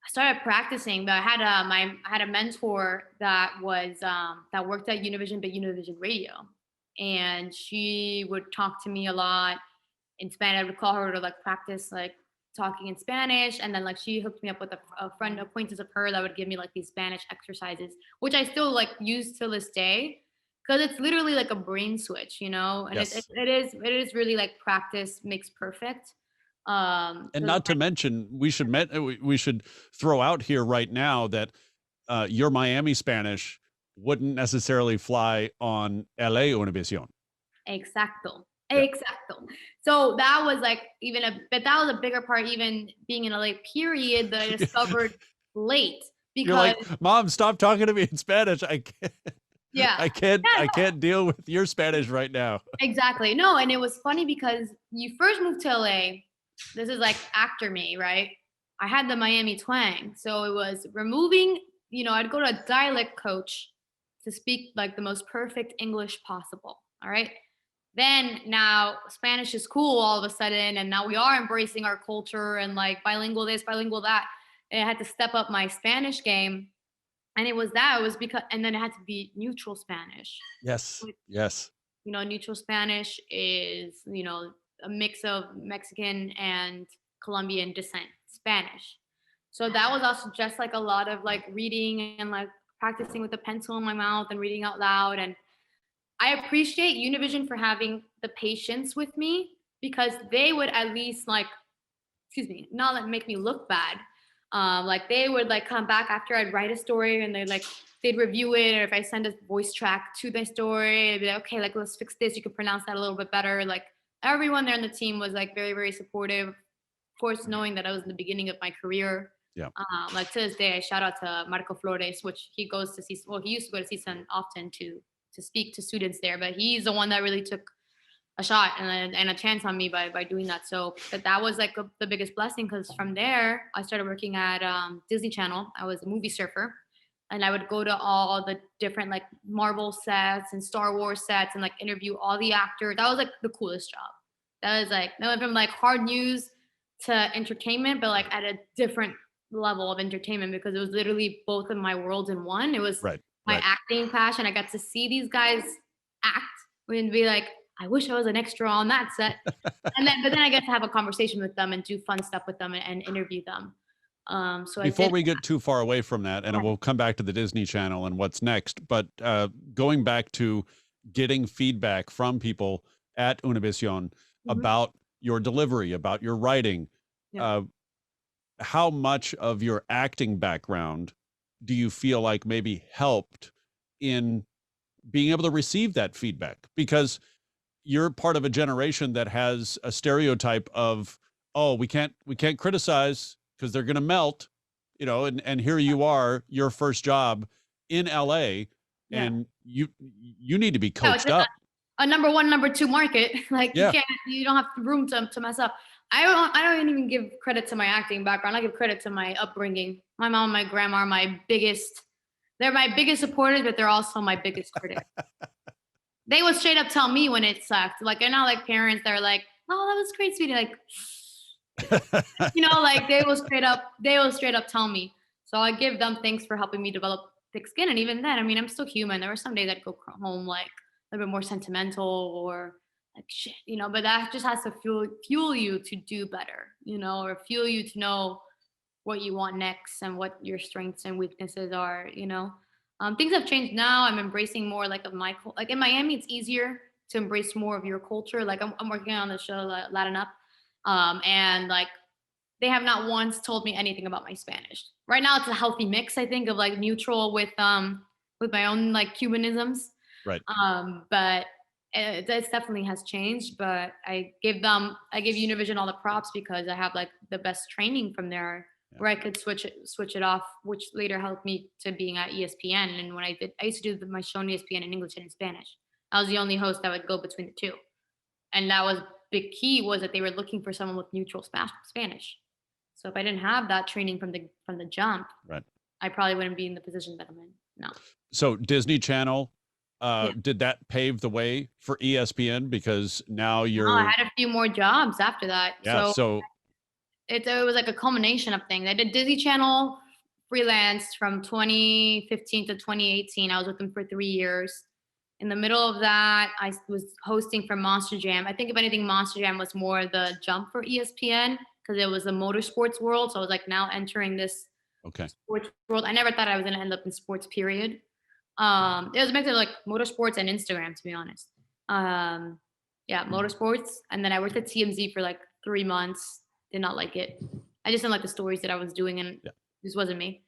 I started practicing, but I had a mentor that was that worked at Univision, but Univision Radio, and she would talk to me a lot in Spanish. I would call her to like practice like talking in Spanish, and then like she hooked me up with a friend acquaintance of her that would give me like these Spanish exercises, which I still like use till this day because it's literally like a brain switch, you know, and Yes. it is really like practice makes perfect. And So not to mention, we should throw out here right now that your Miami Spanish wouldn't necessarily fly on LA Univision. exacto. Yeah. Exacto. So that was like but that was a bigger part, even being in a late period that I discovered late You're because like, Mom, stop talking to me in Spanish. I can't, yeah, I yeah, can't deal with your Spanish right now. exactly. No, and it was funny because you first moved to LA. This is like actor me, right? I had the Miami twang. So it was removing, you know, I'd go to a dialect coach to speak like the most perfect English possible. All right. Then now Spanish is cool all of a sudden. And now we are embracing our culture and like bilingual this, bilingual that. And I had to step up my Spanish game. And it was because, and then it had to be neutral Spanish. Yes. Yes. You know, neutral Spanish is, you know, a mix of Mexican and Colombian descent Spanish. So that was also just like a lot of like reading and like practicing with a pencil in my mouth and reading out loud. And I appreciate Univision for having the patience with me because they would at least like, excuse me, not like make me look bad. Like they would like come back after I'd write a story and they'd review it, or if I send a voice track to the story, they'd be like, okay, like let's fix this. You could pronounce that a little bit better. Like everyone there on the team was like very, very supportive. Of course, knowing that I was in the beginning of my career. Yeah. Like to this day, I shout out to Marco Flores, which he goes to see. Well, he used to go to CSUN often to speak to students there, but he's the one that really took a shot and a chance on me by doing that. So that was like the biggest blessing because from there I started working at Disney Channel. I was a movie surfer, and I would go to all the different like Marvel sets and Star Wars sets and like interview all the actors. That was like the coolest job. That went from like hard news to entertainment, but like at a different level of entertainment because it was literally both of my worlds in one. It was Right. my Right. acting passion. I got to see these guys act and be like, I wish I was an extra on that set. But then I get to have a conversation with them and do fun stuff with them and interview them. So Before we get too far away from that, and we'll come back to the Disney Channel and what's next, but going back to getting feedback from people at Univision about your delivery, about your writing, Yeah. how much of your acting background do you feel like maybe helped in being able to receive that feedback? Because you're part of a generation that has a stereotype of, oh, we can't criticize because they're going to melt, you know, and here you are, your first job in LA, and you need to be coached up. A number one, number two market. Like Yeah. you don't have room to mess up. I don't even give credit to my acting background. I give credit to my upbringing. My mom and my grandma are they're my biggest supporters, but they're also my biggest critics. They would straight up tell me when it sucked. Like they're not like parents that are like, oh, that was great, sweetie. Like, you know, like they will straight up tell me. So I give them thanks for helping me develop thick skin. And even then, I mean, I'm still human. There were some days I'd go home like a little bit more sentimental or like shit, you know, but that just has to fuel you to do better, you know, or fuel you to know what you want next and what your strengths and weaknesses are, you know. Things have changed now. I'm embracing more like of my like in Miami, it's easier to embrace more of your culture. Like I'm working on the show Latin Up, and like they have not once told me anything about my Spanish. Right now, it's a healthy mix, I think, of like neutral with my own like Cubanisms. Right. But it definitely has changed. But I give Univision all the props because I have like the best training from there, where I could switch it off, which later helped me to being at ESPN. And when I used to do my show on ESPN in English and in Spanish. I was the only host that would go between the two, and that was big key was that they were looking for someone with neutral Spanish. So if I didn't have that training from the jump, right, I probably wouldn't be in the position that I'm in now. So Disney Channel, did that pave the way for ESPN? Because now you're. I had a few more jobs after that. Yeah. So it was like a culmination of things. I did Disney Channel freelance from 2015 to 2018. I was with them for 3 years. In the middle of that, I was hosting for Monster Jam. I think if anything, Monster Jam was more the jump for ESPN because it was the motorsports world. So I was like now entering this sports world. I never thought I was going to end up in sports, period. It was a mix of like motorsports and Instagram, to be honest. Motorsports. And then I worked at TMZ for like 3 months. Did not like it. I just didn't like the stories that I was doing, and this wasn't me.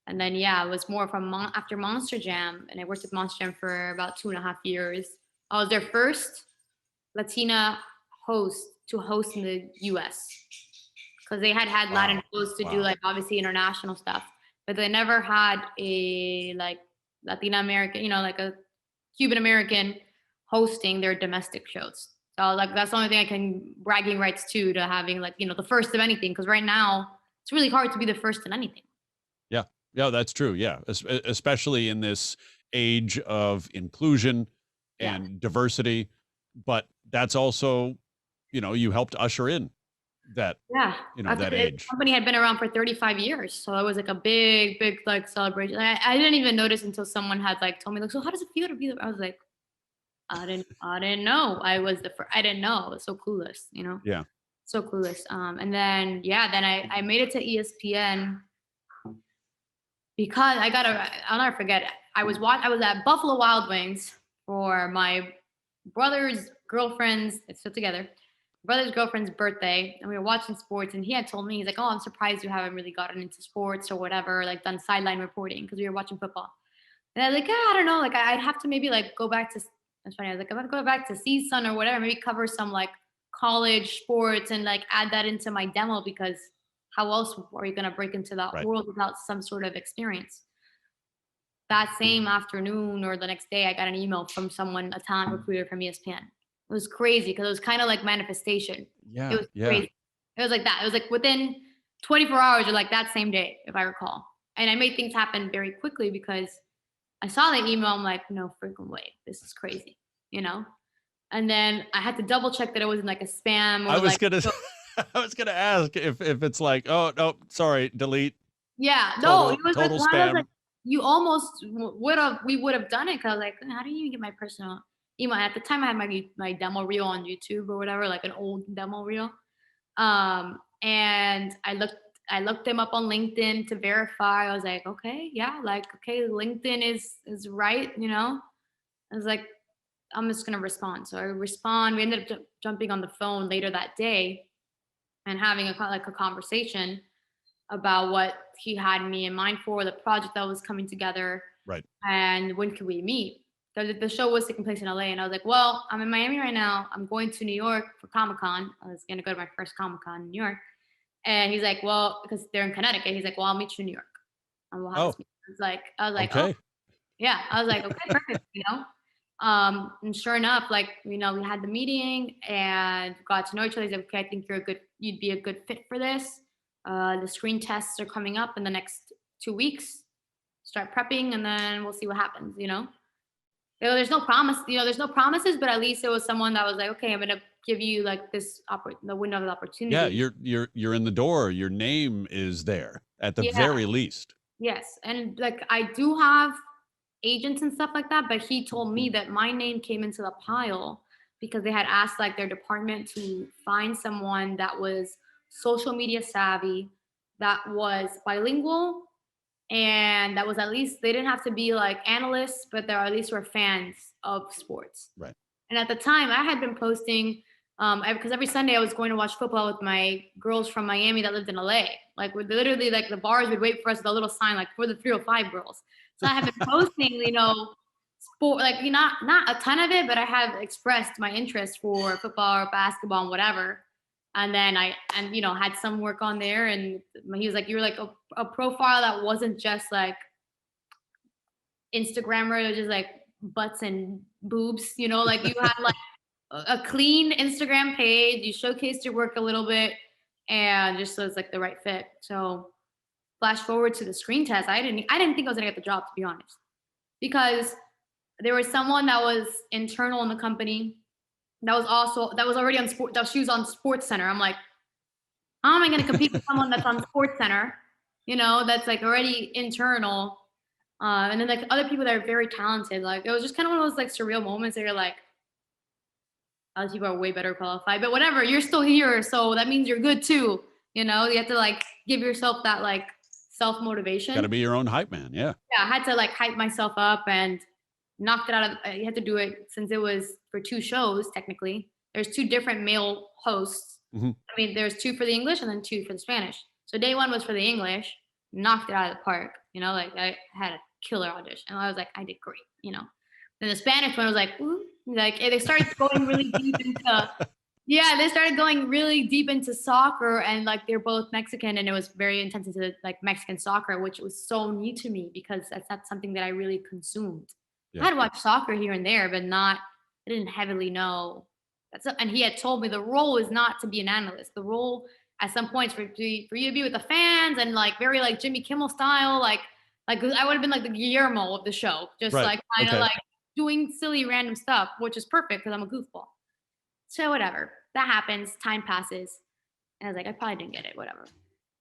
And then, it was more from after Monster Jam, and I worked at Monster Jam for about 2.5 years. I was their first Latina host to host in the U.S. because they had Latin hosts to do like obviously international stuff, but they never had a like Latina American, like a Cuban American hosting their domestic shows. So like that's the only thing I can bragging rights to having like the first of anything, because right now it's really hard to be the first in anything. Yeah, that's true. Yeah, especially in this age of inclusion and diversity. But that's also, you helped usher in that. That age. The company had been around for 35 years, so it was like a big like celebration. I didn't even notice until someone had like told me like, so how does it feel to be? I was like, I didn't know. I didn't know. I was so clueless, Yeah. So clueless. And then I made it to ESPN. Because I'll never forget. I was at Buffalo Wild Wings for my brother's girlfriend's. It's still together. Brother's girlfriend's birthday, and we were watching sports. And he had told me, he's like, "Oh, I'm surprised you haven't really gotten into sports or whatever, like done sideline reporting because we were watching football." And I was like, I don't know, like I'd have to maybe like go back to. That's funny. I was like, I'm gonna go back to CSUN or whatever, maybe cover some like college sports and like add that into my demo because. How else are you going to break into that world without some sort of experience? That same afternoon or the next day, I got an email from someone, a talent recruiter from ESPN. It was crazy because it was kind of like manifestation. Yeah. It was crazy. It was like that. It was like within 24 hours or like that same day, if I recall. And I made things happen very quickly because I saw the email. I'm like, no freaking way. This is crazy, And then I had to double check that it wasn't like a spam. Or I was gonna ask if it's like, oh no, sorry, delete. Yeah, no, it was total like spam. Like, you almost we would have done it because like, how do you even get my personal email? At the time, I had my demo reel on YouTube or whatever, like an old demo reel. And I looked them up on LinkedIn to verify. I was like, okay, LinkedIn is right, I was like, I'm just gonna respond. So I respond. We ended up jumping on the phone later that day. And having a conversation about what he had me in mind for, the project that was coming together. Right. And when could we meet? The show was taking place in LA. And I was like, well, I'm in Miami right now. I'm going to New York for Comic-Con. I was going to go to my first Comic-Con in New York. And he's like, well, because they're in Connecticut. He's like, well, I'll meet you in New York. And we'll have this meeting. I was like, okay. Oh. Yeah. I was like, okay, perfect, and sure enough, like, we had the meeting and got to know each other. He's like, okay, I think you'd be a good fit for this. The screen tests are coming up in the next 2 weeks. Start prepping and then we'll see what happens, There's no promise, there's no promises, but at least it was someone that was like, okay, I'm going to give you like this the window of opportunity. Yeah. You're in the door. Your name is there at the very least. Yes. And like, I do have agents and stuff like that, but he told me that my name came into the pile because they had asked like their department to find someone that was social media savvy, that was bilingual, and that was at least they didn't have to be like analysts, but they at least were fans of sports. Right. And at the time, I had been posting because every Sunday I was going to watch football with my girls from Miami that lived in LA. Like, we're literally like the bars would wait for us with a little sign like for the 305 girls. So I have been posting, sport, like, not a ton of it, but I have expressed my interest for football or basketball and whatever. And then had some work on there, and he was like, you were like a profile that wasn't just like Instagrammer, it was just like butts and boobs, like you had like a clean Instagram page, you showcased your work a little bit, and just so it's like the right fit. So flash forward to the screen test, I didn't think I was gonna get the job, to be honest, because there was someone that was internal in the company that was already on sport, that she was on Sports Center. I'm like, how am I going to compete with someone that's on Sports Center, that's like already internal, and then like other people that are very talented. Like, it was just kind of one of those like surreal moments that you're like, other people are way better qualified, but whatever, you're still here, so that means you're good too. You have to like give yourself that like self motivation. Got to be your own hype man. Yeah. Yeah, I had to like hype myself up and knocked it out of. You had to do it since it was for 2 shows. Technically, there's 2 different male hosts. Mm-hmm. I mean, there's 2 for the English and then 2 for the Spanish. So day 1 was for the English, knocked it out of the park. Like I had a killer audition, and I was like, I did great. Then the Spanish one was like, ooh, like they started going really deep into. Yeah, they started going really deep into soccer, and like they're both Mexican, and it was very intense into like Mexican soccer, which was so new to me because that's not something that I really consumed. Yeah. I had watched soccer here and there, but I didn't heavily know. And he had told me the role is not to be an analyst. The role at some points for you to be with the fans and like very like Jimmy Kimmel style, like I would have been like the Guillermo of the show, just right. like kind of okay. like doing silly random stuff, which is perfect because I'm a goofball. So whatever, that happens. Time passes, and I was like, I probably didn't get it. Whatever.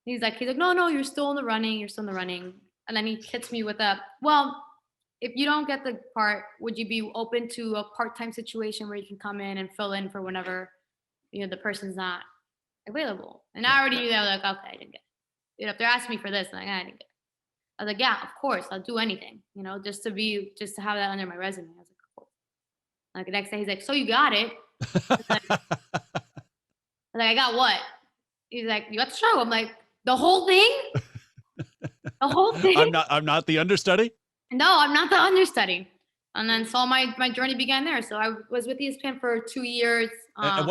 He's like, no, you're still in the running. You're still in the running. And then he hits me with well, if you don't get the part, would you be open to a part-time situation where you can come in and fill in for whenever, the person's not available? And I already knew that. I was like, okay, I didn't get it. If they're asking me for this, I'm like, I didn't get it. I was like, yeah, of course, I'll do anything, just to have that under my resume. I was like, cool. Like the next day, he's like, so you got it? I was like, I got what? He's like, you got the show. I'm like, the whole thing? The whole thing? I'm not the understudy? No, I'm not the understudy. And then so my journey began there. So I was with ESPN for 2 years. And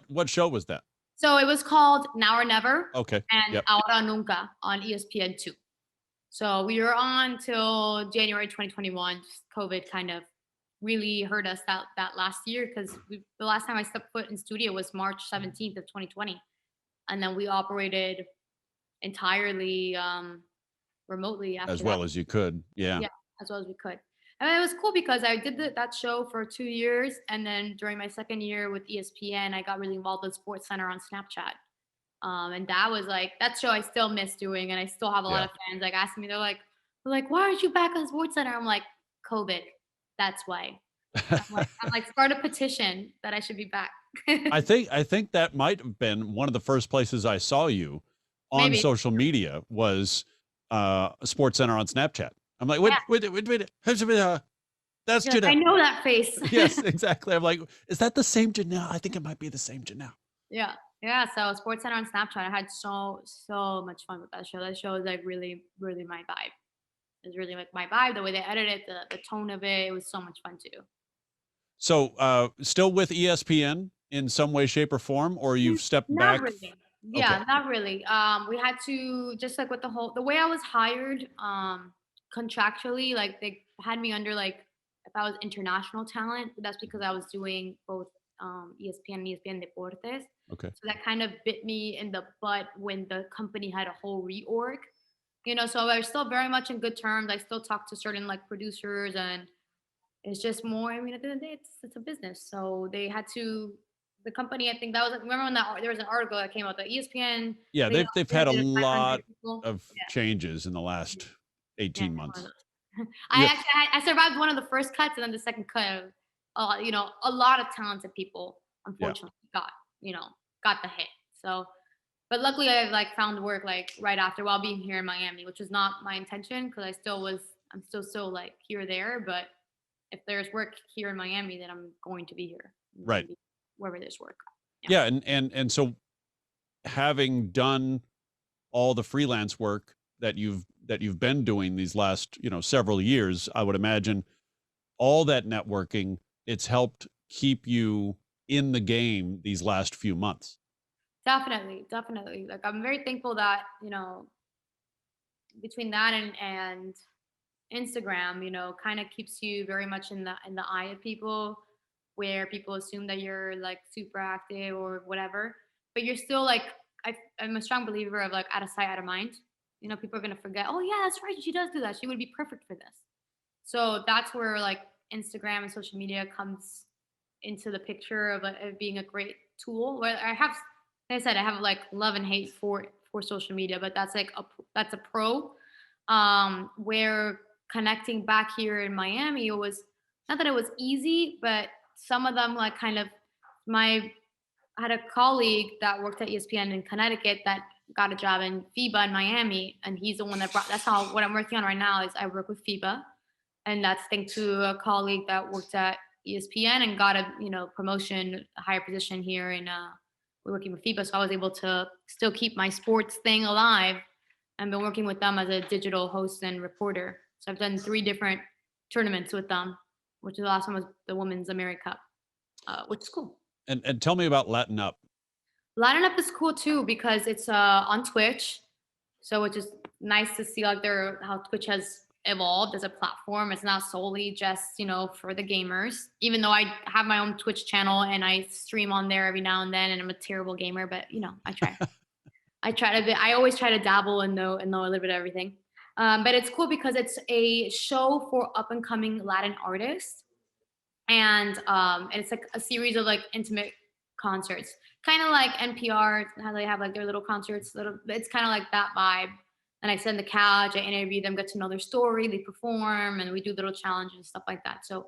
what show was that? So it was called Now or Never. Okay. And Ahora Nunca on ESPN 2. So we were on till January 2021. Just COVID kind of really hurt us that last year, because the last time I stepped foot in studio was March 17th of 2020. And then we operated entirely remotely after as well as you could. Yeah, as well as we could. And it was cool because I did that show for 2 years, and then during my second year with ESPN, I got really involved with Sports Center on Snapchat. And that was like, that show I still miss doing, and I still have a lot of fans like asking me, they're like, why aren't you back on Sports Center? I'm like, COVID, that's why. I'm like, start a petition that I should be back. I think that might have been one of the first places I saw you on social media was Sports Center on Snapchat. I'm like, wait. That's Janelle. I know that face. Yes, exactly. I'm like, is that the same Janelle? I think it might be the same Janelle. Yeah. So Sports Center on Snapchat, I had so much fun with that show. That show is like really, really my vibe. It's really like my vibe. The way they edited it, the tone of it was so much fun to do. So, still with ESPN in some way, shape, or form, or you've stepped back? Really. Yeah, okay. Not really. We had to, just like with the way I was hired, contractually, like they had me under like, if I was international talent, that's because I was doing both ESPN and ESPN Deportes. Okay. So that kind of bit me in the butt when the company had a whole reorg. So I was still very much in good terms. I still talk to certain like producers, and it's just more, I mean, at the end of the day, it's a business. So they had to, the company, I think that was, remember when there was an article that came out that ESPN. Yeah, they've had a lot of changes in the last 18 months. I survived one of the first cuts, and then the second cut, a lot of talented people, unfortunately, got the hit. So But luckily I've like found work like right after while being here in Miami, which was not my intention because I'm still so like here or there. But if there's work here in Miami, then I'm going to be here. I'm going Right. to be wherever there's work. Yeah. Yeah, and so having done all the freelance work that you've been doing these last, several years, I would imagine all that networking, it's helped keep you in the game these last few months. Definitely, definitely. Like I'm very thankful that, between that and Instagram, kind of keeps you very much in the eye of people, where people assume that you're like super active or whatever, but you're still like I'm a strong believer of like out of sight, out of mind. People are gonna forget. Oh yeah, that's right. She does do that. She would be perfect for this. So that's where like Instagram and social media comes into the picture of being a great tool. Where like I said, I have like love and hate for social media, but that's a pro. Where connecting back here in Miami, it was not that it was easy, but some of them like kind of my I had a colleague that worked at ESPN in Connecticut that got a job in FIBA in Miami, and he's the one that brought. That's how what I'm working on right now is I work with FIBA, and that's thanks to a colleague that worked at ESPN and got a promotion, a higher position here in we're working with FIBA, so I was able to still keep my sports thing alive and been working with them as a digital host and reporter. So I've done 3 different tournaments with them, which the last one was the Women's America Cup, which is cool. And tell me about Latin Up. Latin Up is cool too because it's on Twitch, so which is nice to see like how Twitch has evolved as a platform. It's not solely just for the gamers. Even though I have my own Twitch channel and I stream on there every now and then, and I'm a terrible gamer, but I try. I always try to dabble and know a little bit of everything. But it's cool because it's a show for up and coming Latin artists, and it's like a series of like intimate concerts, kind of like NPR, how they have like their little concerts. It's kind of like that vibe. And I sit on the couch, I interview them, get to know their story, they perform, and we do little challenges and stuff like that. So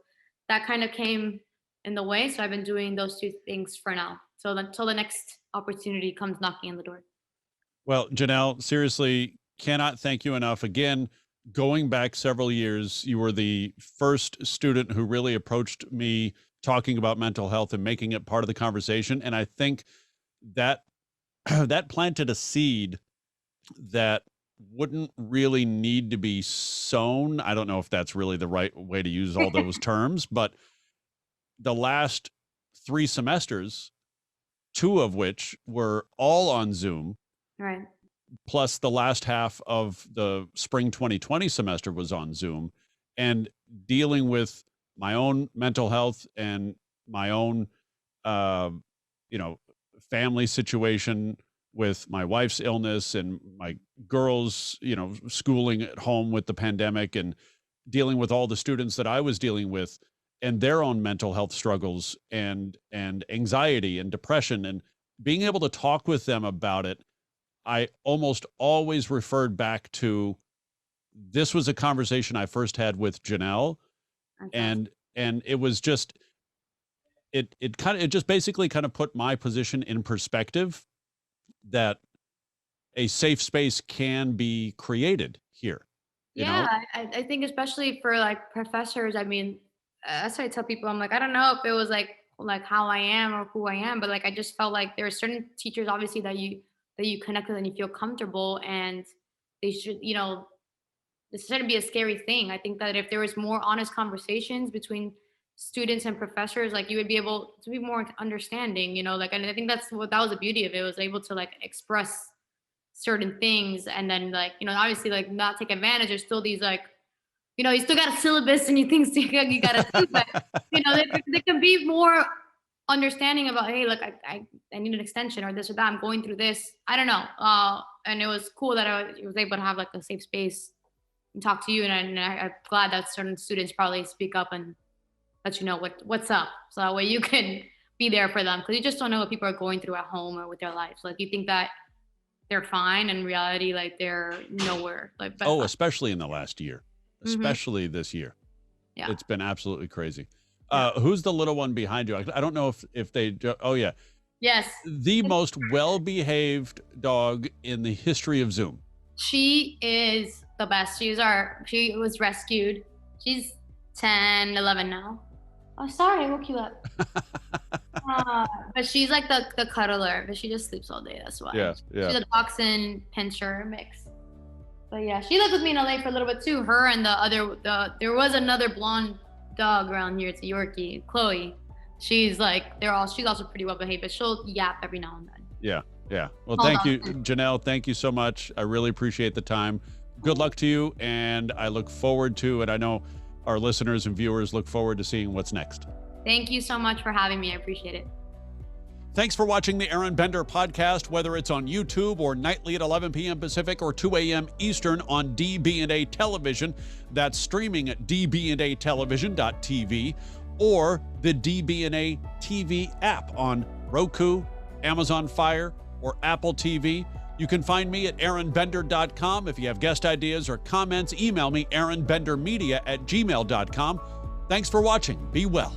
that kind of came in the way. So I've been doing those 2 things for now. So until the next opportunity comes knocking on the door. Well, Janelle, seriously, cannot thank you enough. Again, going back several years, you were the first student who really approached me talking about mental health and making it part of the conversation. And I think that that planted a seed that wouldn't really need to be sown. I don't know if that's really the right way to use all those terms, but the last 3 semesters, 2 of which were all on Zoom, Right. plus the last half of the spring 2020 semester was on Zoom, and dealing with my own mental health and my own, uh, family situation with my wife's illness and my girls, schooling at home with the pandemic, and dealing with all the students that I was dealing with and their own mental health struggles and anxiety and depression, and being able to talk with them about it. I almost always referred back to, this was a conversation I first had with Janelle, Okay. and it was just it just basically kind of put my position in perspective, that a safe space can be created here. Yeah, I think especially for like professors. I mean, that's why I tell people. I'm like, I don't know if it was like how I am or who I am, but like I just felt like there are certain teachers, obviously, that you connect with and you feel comfortable, and they should, this shouldn't be a scary thing. I think that if there was more honest conversations between students and professors, like you would be able to be more understanding, like, and I think that was the beauty of it, was able to like express certain things, and then like, obviously like not take advantage. There's still these like, you still got a syllabus and you think you got to do, but they can be more understanding about, hey, look, I need an extension or this or that. I'm going through this. I don't know. And it was cool that I was able to have like a safe space and talk to you. And I'm glad that certain students probably speak up and let you know what's up. So that way you can be there for them. Cause you just don't know what people are going through at home or with their lives. Like you think that they're fine, in reality, like they're nowhere. Like, oh, especially in the last year, Mm-hmm. especially this year. Yeah. It's been absolutely crazy. Who's the little one behind you? I don't know if they, oh yeah. Yes. The most well-behaved dog in the history of Zoom. She is the best. She was rescued. She's 10, 11 now. Oh, sorry, I woke you up. But she's like the cuddler, but she just sleeps all day. That's why. Yeah. She's a dachshund pinscher mix. But yeah, she lived with me in LA for a little bit too. Her and there was another blonde dog around here. It's a Yorkie, Chloe. She's also pretty well behaved, but she'll yap every now and then. Yeah. Well, thank you, Janelle. Thank you so much. I really appreciate the time. Good luck to you, and I look forward to, and I know our listeners and viewers look forward to seeing what's next. Thank you so much for having me. I appreciate it. Thanks for watching the Aron Bender podcast, whether it's on YouTube or nightly at 11 p.m. Pacific or 2 a.m. Eastern on DB&A Television. That's streaming at dbndatelevision.tv or the DB&A TV app on Roku, Amazon Fire, or Apple TV. You can find me at AronBender.com. If you have guest ideas or comments, email me AronBenderMedia@gmail.com. Thanks for watching. Be well.